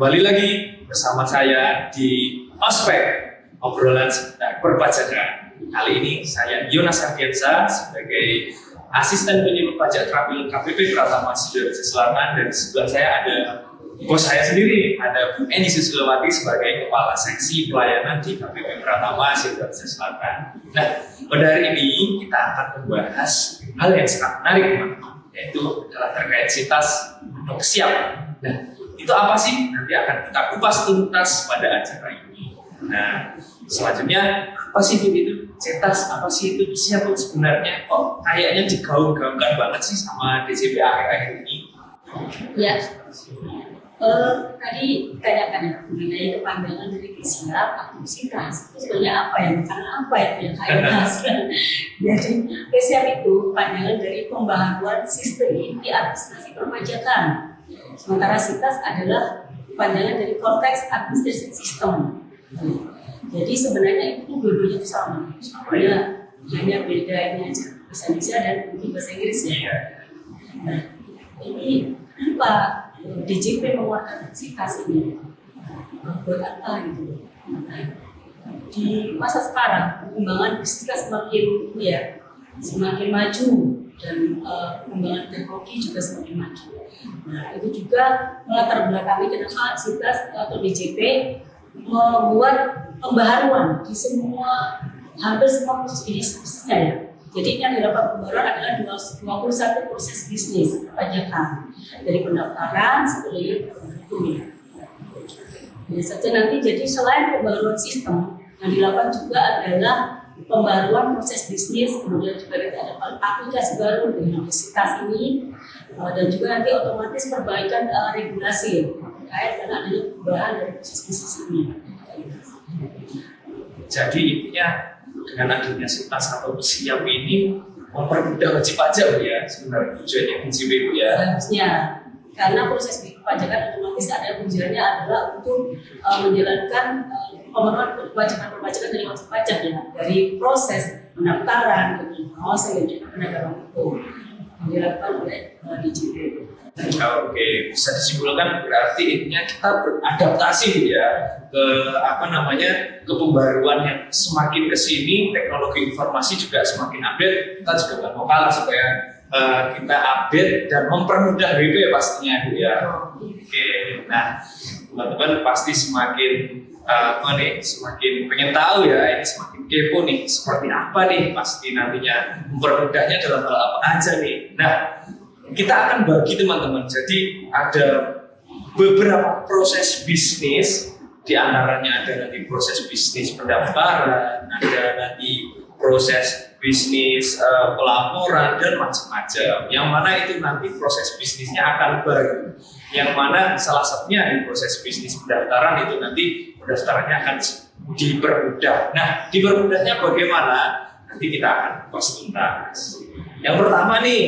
kembali lagi bersama saya di Ospek, obrolan seputar perpajakan. Kali ini saya Yonas Ardiansa sebagai asisten penyuluh pajak Terampil KPP Pratama Sulawesi Selatan, dan di sebelah saya ada bos saya sendiri, ada Bu Eni Susilowati sebagai Kepala Seksi Pelayanan di KPP Pratama Sulawesi Selatan. Nah, pada hari ini kita akan membahas hal yang sangat menarik, teman-teman, yaitu adalah terkait SITAS untuk siap. Nah, itu apa sih? Nanti akan kita kupas tuntas pada acara ini. Nah, selanjutnya apa sih itu SITAS? Apa sih itu siap sebenarnya? Kok kayaknya digaung-gaungkan banget sih sama DJP akhir-akhir ini? Ya, tadi tanyakan mengenai kepanjangan dari siap atau SITAS. Itu sebenarnya apa ya? Karena apa itu yang saya bahas? Jadi, siap itu panjangan dari pembaharuan sistem di administrasi perpajakan. Sementara SITAS adalah panjangan dari konteks administrasi sistem. Jadi sebenarnya itu dua-duanya sama. Ya, hanya beda ini aja, bahasa Indonesia dan mungkin bahasa Inggris ya. Nah, ini apa DJP mengeluarkan SITAS ini? Buat apa gitu? Di masa sekarang perkembangan bisnis semakin maju dan perkembangan teknologi juga semakin maju. Nah, itu juga melatar belakangi kenapa SITAS atau DJP membuat pembaharuan di hampir semua proses bisnisnya ya. Jadi yang dilakukan pembaharuan adalah 21 proses bisnis perpajakan, dari pendaftaran sampai hukumnya. Jadi saja nanti, jadi selain pembaharuan sistem, yang dilakukan juga adalah pembaruan proses bisnis, kemudian juga ada aplikasi baru dengan SITAS ini, dan juga nanti otomatis perbaikan regulasi terkait karena adanya perubahan dari proses bisnis ini. Jadi intinya dengan adanya SITAS atau siap ini mempermudah wajib pajak, Bu, ya, sebenarnya tujuannya DJP, Bu, ya. Seharusnya, karena proses perpajakan otomatis ada tujuannya adalah untuk menjalankan pemenuhan perpajakan dari wajib pajak ya, dari proses pendaftaran, kemudian pengawasan dan juga penegakan hukum yang dilakukan oleh DJP. Oke, bisa disimpulkan berarti intinya kita beradaptasi ya ke ke pembaruan yang semakin kesini, teknologi informasi juga semakin update. Kita juga nggak mau kalah supaya kita update dan mempermudah WP ya pastinya, Bu, ya. Oke, nah teman-teman pasti semakin semakin pengen tahu ya, ini semakin kepo nih, seperti apa nih pasti nantinya mempermudahnya dalam hal apa aja nih. Nah, kita akan bagi teman-teman, jadi ada beberapa proses bisnis, di antaranya ada nanti proses bisnis pendaftaran, ada nanti proses bisnis pelaporan dan macam-macam. Yang mana itu nanti proses bisnisnya akan baru. Yang mana salah satunya di proses bisnis pendaftaran itu nanti pendaftarannya akan dipermudah. Nah, dipermudahnya bagaimana? Nanti kita akan kupas tuntas. Yang pertama nih,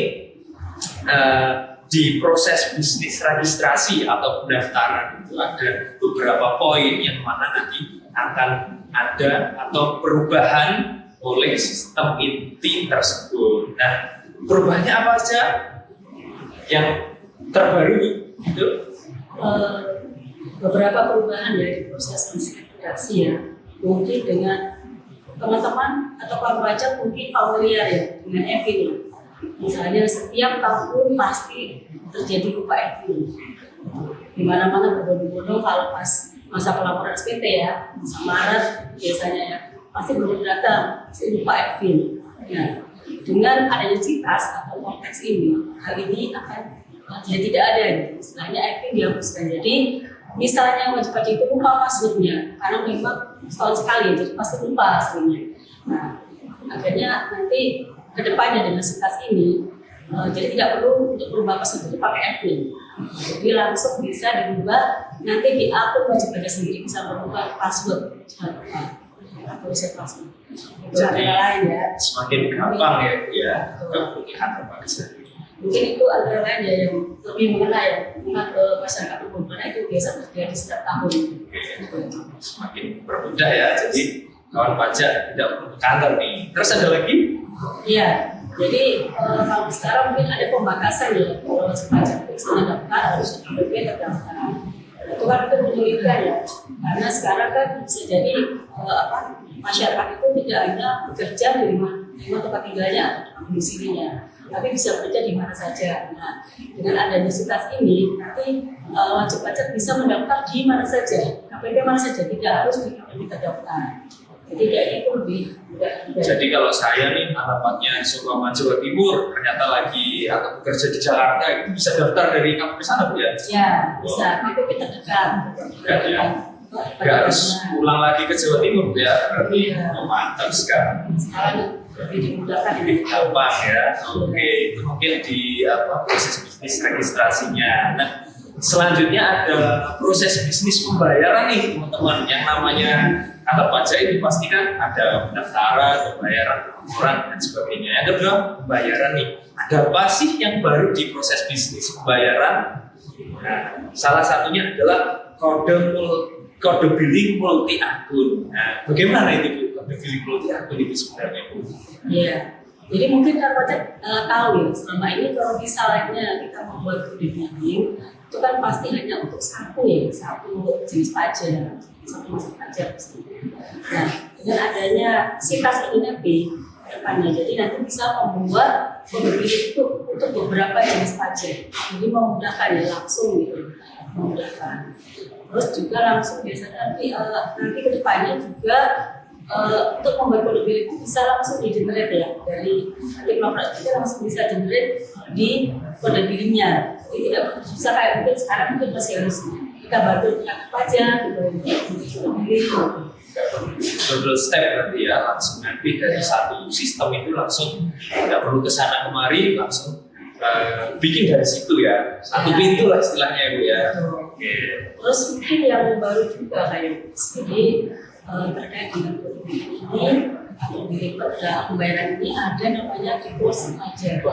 di proses bisnis registrasi atau pendaftaran itu ada beberapa poin yang mana nanti akan ada atau perubahan oleh sistem inti tersebut. Nah, perubahannya apa saja yang terbaru itu? Beberapa perubahan dari proses registrasi ya, mungkin dengan teman-teman atau pajak mungkin familiar ya dengan EVIN. Misalnya setiap tahun pasti terjadi upah EVIN. Di mana-mana berbondong-bondong kalau pas masa pelaporan SPT ya, masa Maret biasanya ya, pasti belum datang upah EVIN. Nah, dengan adanya SITAS atau konteks ini, hal ini akan jadi tidak ada. Istilahnya EVIN dihapuskan. Jadi misalnya wajib pajak itu lupa passwordnya, karena memang setahun sekali, jadi pasti lupa aslinya. Nah, akhirnya nanti kedepannya dengan SITAS ini, jadi tidak perlu untuk merubah password itu pakai EVIN. Jadi langsung bisa dirubah, nanti di akun wajib pajak sendiri bisa merubah password atau reset password. Itu antara lain ya. Semakin gampang ya, kemudian terpaksa. Mungkin itu antara lain ya yang lebih mengenai ke masyarakat umum, karena itu biasa terjadi setiap tahun. Semakin bermudah ya, jadi kawan pajak tidak perlu ke kantor nih. Terus ada lagi? Iya, jadi kalau sekarang mungkin ada pembatasan ya, kalau wajib pajak misalnya daftar harus KPP terdaftar. itu kan itu menyulitkan ya, karena sekarang kan bisa jadi masyarakat itu tidak hanya bekerja di rumah tempat tinggalnya atau domisilinya, tapi bisa bekerja di mana saja. Nah, dengan adanya sitas ini nanti wajib pajak bisa mendaftar di mana saja, KPP mana saja, tidak harus di KPP terdaftar. Jadi kayaknya itu lebih mudah. Jadi kalau saya nih alamatnya Sukama Jawa Timur, ternyata lagi atau bekerja di Jakarta, itu bisa daftar dari KPP sana Bu ya? Ya, bisa. KPP terdekat. Ya. Nggak harus pulang lagi ke Jawa Timur ya? Berarti mantap sekali. Sekarang lebih dimudahkan. Lebih gampang ya. Oke, itu mungkin di proses bisnis registrasinya. Nah, selanjutnya ada proses bisnis pembayaran nih teman-teman. Yang namanya kantor pajak itu pasti kan ada pendaftaran, pembayaran, laporan dan sebagainya. Yang kedua pembayaran nih. Ada apa sih yang baru di proses bisnis pembayaran? Nah, salah satunya adalah kode billing multi akun. Nah, bagaimana itu Bu? Kode billing multi akun itu sebenarnya Bu? Iya. Jadi mungkin kantor pajak tahu ya, selama ini kalau misalnya kita membuat kode billing itu kan pasti hanya untuk satu jenis pajak, satu masa pajak. Nah, dengan adanya sitas INP depannya, jadi nanti bisa membuat kode billing itu untuk beberapa jenis pajak. Jadi memudahkan ya, langsung gitu, memudahkan. Terus juga langsung biasanya nanti ke depannya juga untuk membuat kode billing itu bisa langsung di-generate ya, dari nanti pelapor kita langsung bisa generate di kode billingnya. Jadi tidak susah kayak mungkin sekarang mungkin masih harus kita bantu dengan pajak gitu, double step berarti ya, langsung nanti dari satu sistem itu langsung nggak perlu kesana kemari, langsung bikin dari situ ya, satu pintu lah istilahnya ya Bu ya. Oke. Terus mungkin yang baru juga kayak jadi terkait dengan kode billing ini atau bilik pembayaran ini ada namanya deposit pajak.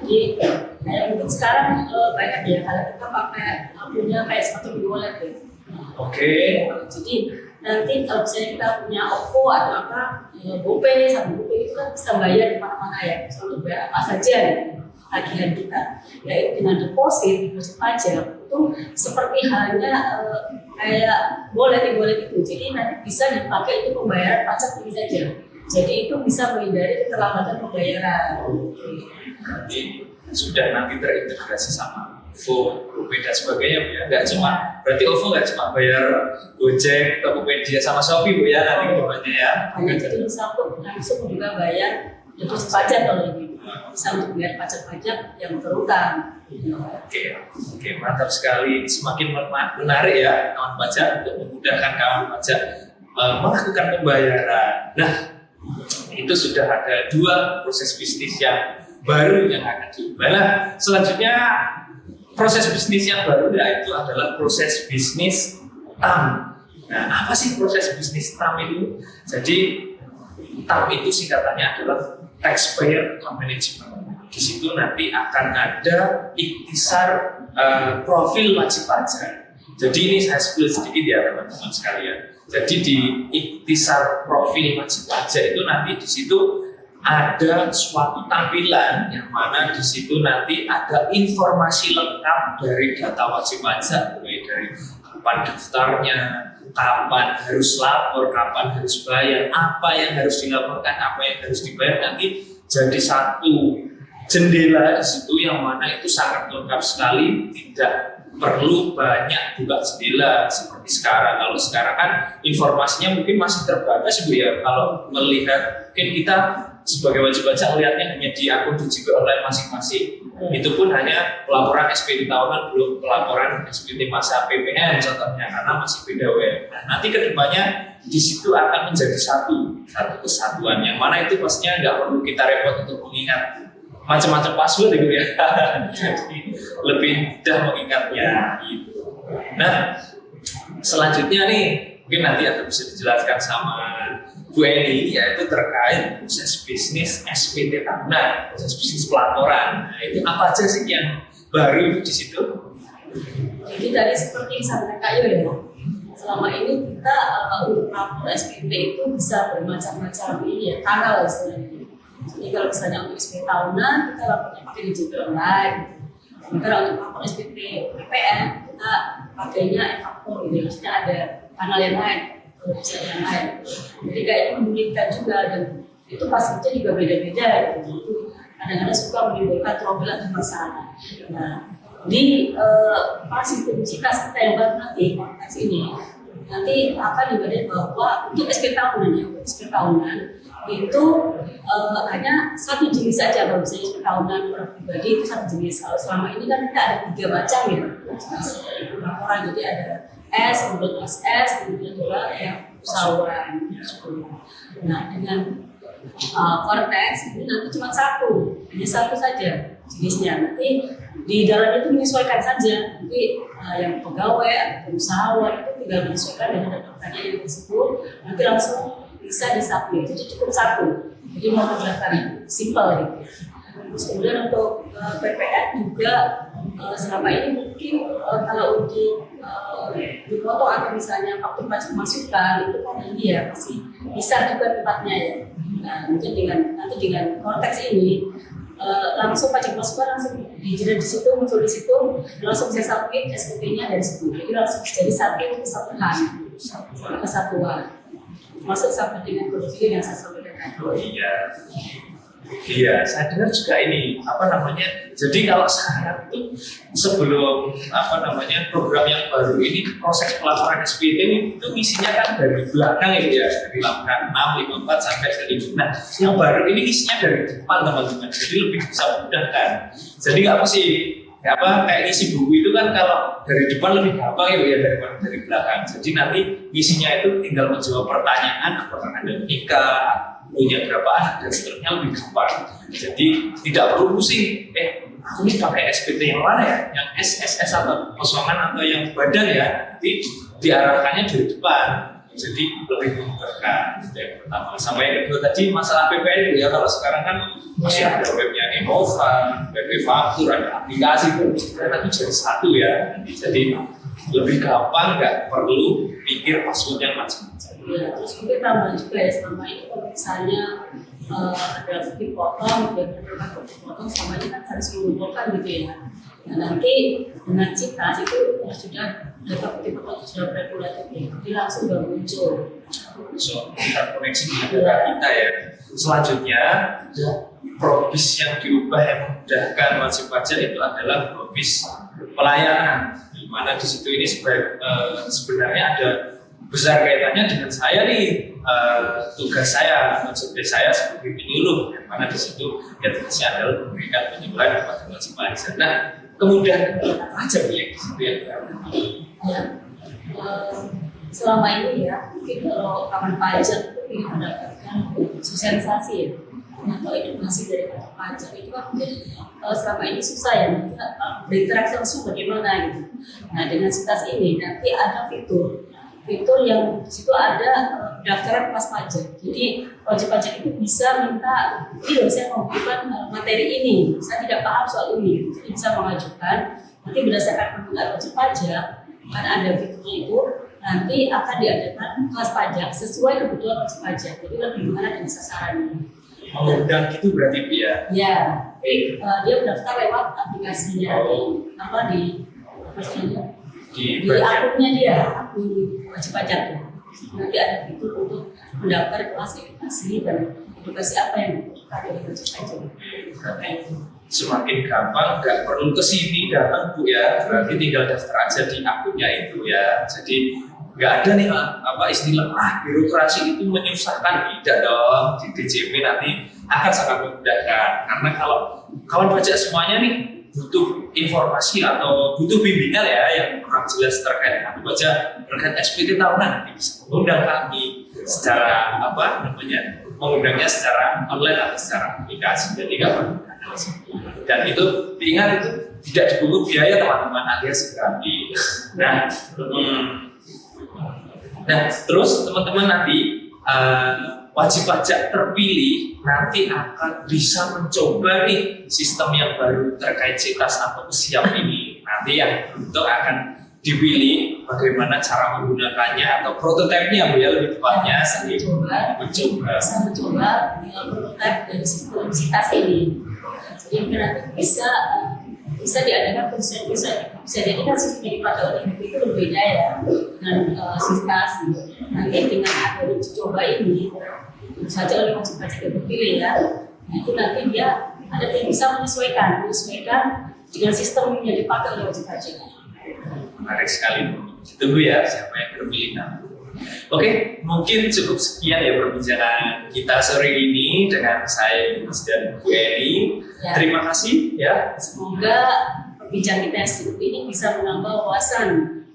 Jadi kayak mungkin sekarang banyak ya kalau kita pakai punya kayak sepatu e-wallet ya. Oke. Jadi nanti kalau misalnya kita punya OVO atau GoPay, sama GoPay itu kan bisa bayar di mana-mana ya, bisa untuk bayar apa saja ya, tagihan kita. Yaitu dengan deposit pajak itu seperti halnya kayak wallet itu. Jadi nanti bisa dipakai untuk pembayaran pajak ini saja. Jadi itu bisa menghindari keterlambatan pembayaran. Nanti sudah nanti terintegrasi sama OVO, GoPay dan sebagainya Bu ya. Nggak cuma berarti OVO nggak cuma bayar Gojek, Tokopedia sama Shopee Bu ya nanti kedepannya ya. Jadi bisa untuk langsung juga bayar deposit pajak kalau ini. Bisa untuk bayar pajak-pajak yang terutang. Oke, mantap sekali. Semakin menarik ya kawan pajak untuk memudahkan kawan pajak melakukan pembayaran. Nah, itu sudah ada dua proses bisnis yang baru yang akan diubah. Nah, selanjutnya proses bisnis yang baru yaitu adalah proses bisnis TAM. Nah, apa sih proses bisnis TAM itu? Jadi TAM itu singkatannya adalah Taxpayer Account Management. Di situ nanti akan ada ikhtisar profil wajib pajak. Jadi ini saya spill sedikit ya teman-teman sekalian. Jadi di ikhtisar profil wajib pajak itu nanti di situ ada suatu tampilan yang mana di situ nanti ada informasi lengkap dari data wajib pajak, mulai dari kapan daftarnya, kapan harus lapor, kapan harus bayar, apa yang harus dilaporkan, apa yang harus dibayar, nanti jadi satu jendela di situ yang mana itu sangat lengkap sekali, tidak perlu banyak buka jendela seperti sekarang. Kalau sekarang kan informasinya mungkin masih terbatas Bu ya. Kalau melihat mungkin kita sebagai wajib pajak melihatnya hanya di akun DJP online masing-masing. Itu pun hanya pelaporan SPT tahunan, belum pelaporan SPT masa PPN contohnya, karena masih beda WM. Nah, nanti kedepannya di situ akan menjadi satu kesatuan yang mana itu pastinya nggak perlu kita repot untuk mengingat macam-macam password gitu ya. Jadi lebih mudah mengingatnya gitu. Nah, selanjutnya nih mungkin nanti akan bisa dijelaskan sama Bu Eni, yaitu terkait proses bisnis SPT tahunan, proses bisnis pelaporan. Nah, itu apa aja sih yang baru di situ? Jadi tadi seperti disampaikan Kak Yo ya, selama ini kita untuk lapor SPT itu bisa bermacam-macam ini ya, kanal istilahnya. Jadi kalau misalnya untuk SPT tahunan kita lapornya pakai DJP online. Sementara untuk lapor SPT PPN kita pakainya e-faktur gitu, maksudnya ada kanal yang lain, bisa yang lain. Jadi kayaknya memungkinkan juga, dan itu pastinya juga beda-beda gitu. Itu kadang-kadang suka menimbulkan trouble atau masalah. Nah, di sistem CITAS kita yang baru nanti konteks ini nanti akan dibahas bahwa untuk SP tahunan ya, SP tahunan itu hanya satu jenis saja. Kalau misalnya SP tahunan orang pribadi itu satu jenis. Kalau selama ini kan kita ada 3 macam ya laporan, jadi ada S, kemudian SS, kemudian juga yang usahawan. Nah, dengan konteks ini nanti cuma hanya satu saja jenisnya. Nanti di dalam itu menyesuaikan saja. Nanti yang pegawai atau usahawan itu tinggal menyesuaikan dengan data pertanyaan yang tersebut. Nanti langsung bisa disubmit. Jadi cukup satu. Jadi mau mendaftar simple gitu. Terus kemudian untuk PPN juga selama ini mungkin kalau untuk dipotong atau misalnya faktur pajak masukan itu kan ini ya masih bisa juga tempatnya ya. Nah, mungkin nanti dengan konteks ini langsung pajak masukan langsung dijerat di situ, muncul di situ, langsung bisa submit SPP-nya dari situ. Jadi langsung jadi satu kesatuan. Masuk sampai dengan produksi yang saya sampaikan. Oh iya. Iya, saya dengar juga ini jadi kalau sekarang itu sebelum program yang baru ini proses pelaporan SPT itu isinya kan dari belakang itu ya, dari laporan 6, 54 sampai ke 5. Nah, yang baru ini isinya dari depan teman-teman, jadi lebih bisa memudahkan. Jadi nggak mesti kayak isi buku itu kan kalau dari depan lebih gampang ya daripada dari belakang. Jadi nanti isinya itu tinggal menjawab pertanyaan apakah ada nikah, punya berapa anak dan seterusnya, lebih gampang. Jadi tidak perlu pusing. Aku ini pakai SPT yang mana ya? Yang SSS atau kosongan atau yang badan ya? Nanti diarahkannya dari depan. Jadi lebih memudahkan. Itu yang pertama. Sama yang kedua tadi masalah PPN itu ya. Kalau sekarang kan masih ada webnya Innova, web faktur, ada aplikasi itu. Tapi jadi satu ya. Jadi lebih gampang, nggak perlu pikir password yang macam-macam. Ya, terus mungkin tambah juga ya selama ini kalau misalnya ada dipotong dan dipotong selama ini kan harus mengumpulkan gitu ya. Nah, nanti dengan CITAS itu sudah data potong sudah regulatif ya, jadi langsung udah muncul. So, terkoneksi dengan data kita ya. Selanjutnya, probis yang diubah yang memudahkan wajib pajak itu adalah probis pelayanan, di mana di situ ini sebenarnya ada besar kaitannya dengan saya nih, tugas saya atau job saya sebagai penyuluh, yang mana di situ ya tugasnya adalah memberikan penyuluhan kepada wajib pajak. Nah, kemudian apa aja ya di situ yang ya, selama ini ya mungkin kalau kawan pajak itu ingin mendapatkan sosialisasi ya atau edukasi dari wajib pajak itu kan mungkin selama ini susah ya, berinteraksi langsung bagaimana gitu. Nah, dengan CITAS ini nanti ada fitur yang di situ ada pendaftaran kelas pajak. Jadi wajib pajak itu bisa minta, ini loh saya membutuhkan materi ini, saya tidak paham soal ini, jadi bisa mengajukan. Nanti berdasarkan permintaan wajib pajak, kan ada fiturnya itu, nanti akan diadakan kelas pajak sesuai kebutuhan wajib pajak. Jadi lebih mengarah dengan sasarannya. mengundang gitu berarti ya? Ya, dia mendaftar lewat aplikasinya di akunnya dia, akun wajib pajak ya. Nanti ada fitur untuk mendaftar kelas edukasi dan edukasi apa yang dibutuhkan dari wajib pajak. Semakin gampang, nggak perlu kesini datang Bu ya, berarti tinggal daftar aja di akunnya itu ya. Jadi nggak ada nih istilah birokrasi itu menyusahkan, tidak dong. Di DJP nanti akan sangat memudahkan, karena kalau kawan pajak semuanya nih butuh informasi atau butuh bimbingan ya yang kurang jelas terkait wajib pajak, terkait SPT tahunan, nanti bisa mengundang kami secara mengundangnya secara online atau secara aplikasi. Jadi nggak perlu. Dan itu diingat, itu tidak dipungut biaya teman-teman, alias gratis. Nah, terus teman-teman nanti wajib pajak terpilih nanti akan bisa mencoba nih sistem yang baru terkait CITAS atau siap ini. Nanti yang untuk akan dipilih bagaimana cara menggunakannya atau prototipenya Bu ya, lebih tepatnya mencoba prototip dari sistem CITAS ini. Jadi nanti bisa bisa diadakan bisa jadi kan sistem yang dipakai oleh BP itu berbeda ya dengan sistasi. Nanti dengan ada uji coba ini, tentu saja oleh wajib pajak yang terpilih ya, nah, itu nanti dia ada yang bisa menyesuaikan dengan sistem yang dipakai oleh wajib pajak. Menarik sekali. Tunggu ya siapa yang terpilih nanti. Oke, mungkin cukup sekian ya perbincangan kita sore ini dengan saya Yunus dan Bu Eni. Ya. Terima kasih ya. Semoga perbincangan kita yang sedikit ini bisa menambah wawasan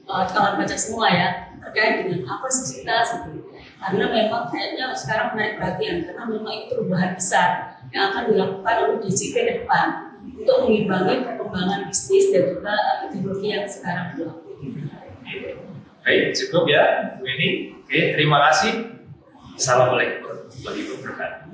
kawan pajak semua ya terkait dengan apa sih sistasi itu. Karena memang kayaknya sekarang menarik perhatian karena memang itu perubahan besar yang akan dilakukan oleh DJP ke depan untuk mengimbangi perkembangan bisnis dan juga teknologi yang sekarang berlaku. Baik, cukup ya Bu Eni. Oke, terima kasih. Assalamualaikum warahmatullahi wabarakatuh.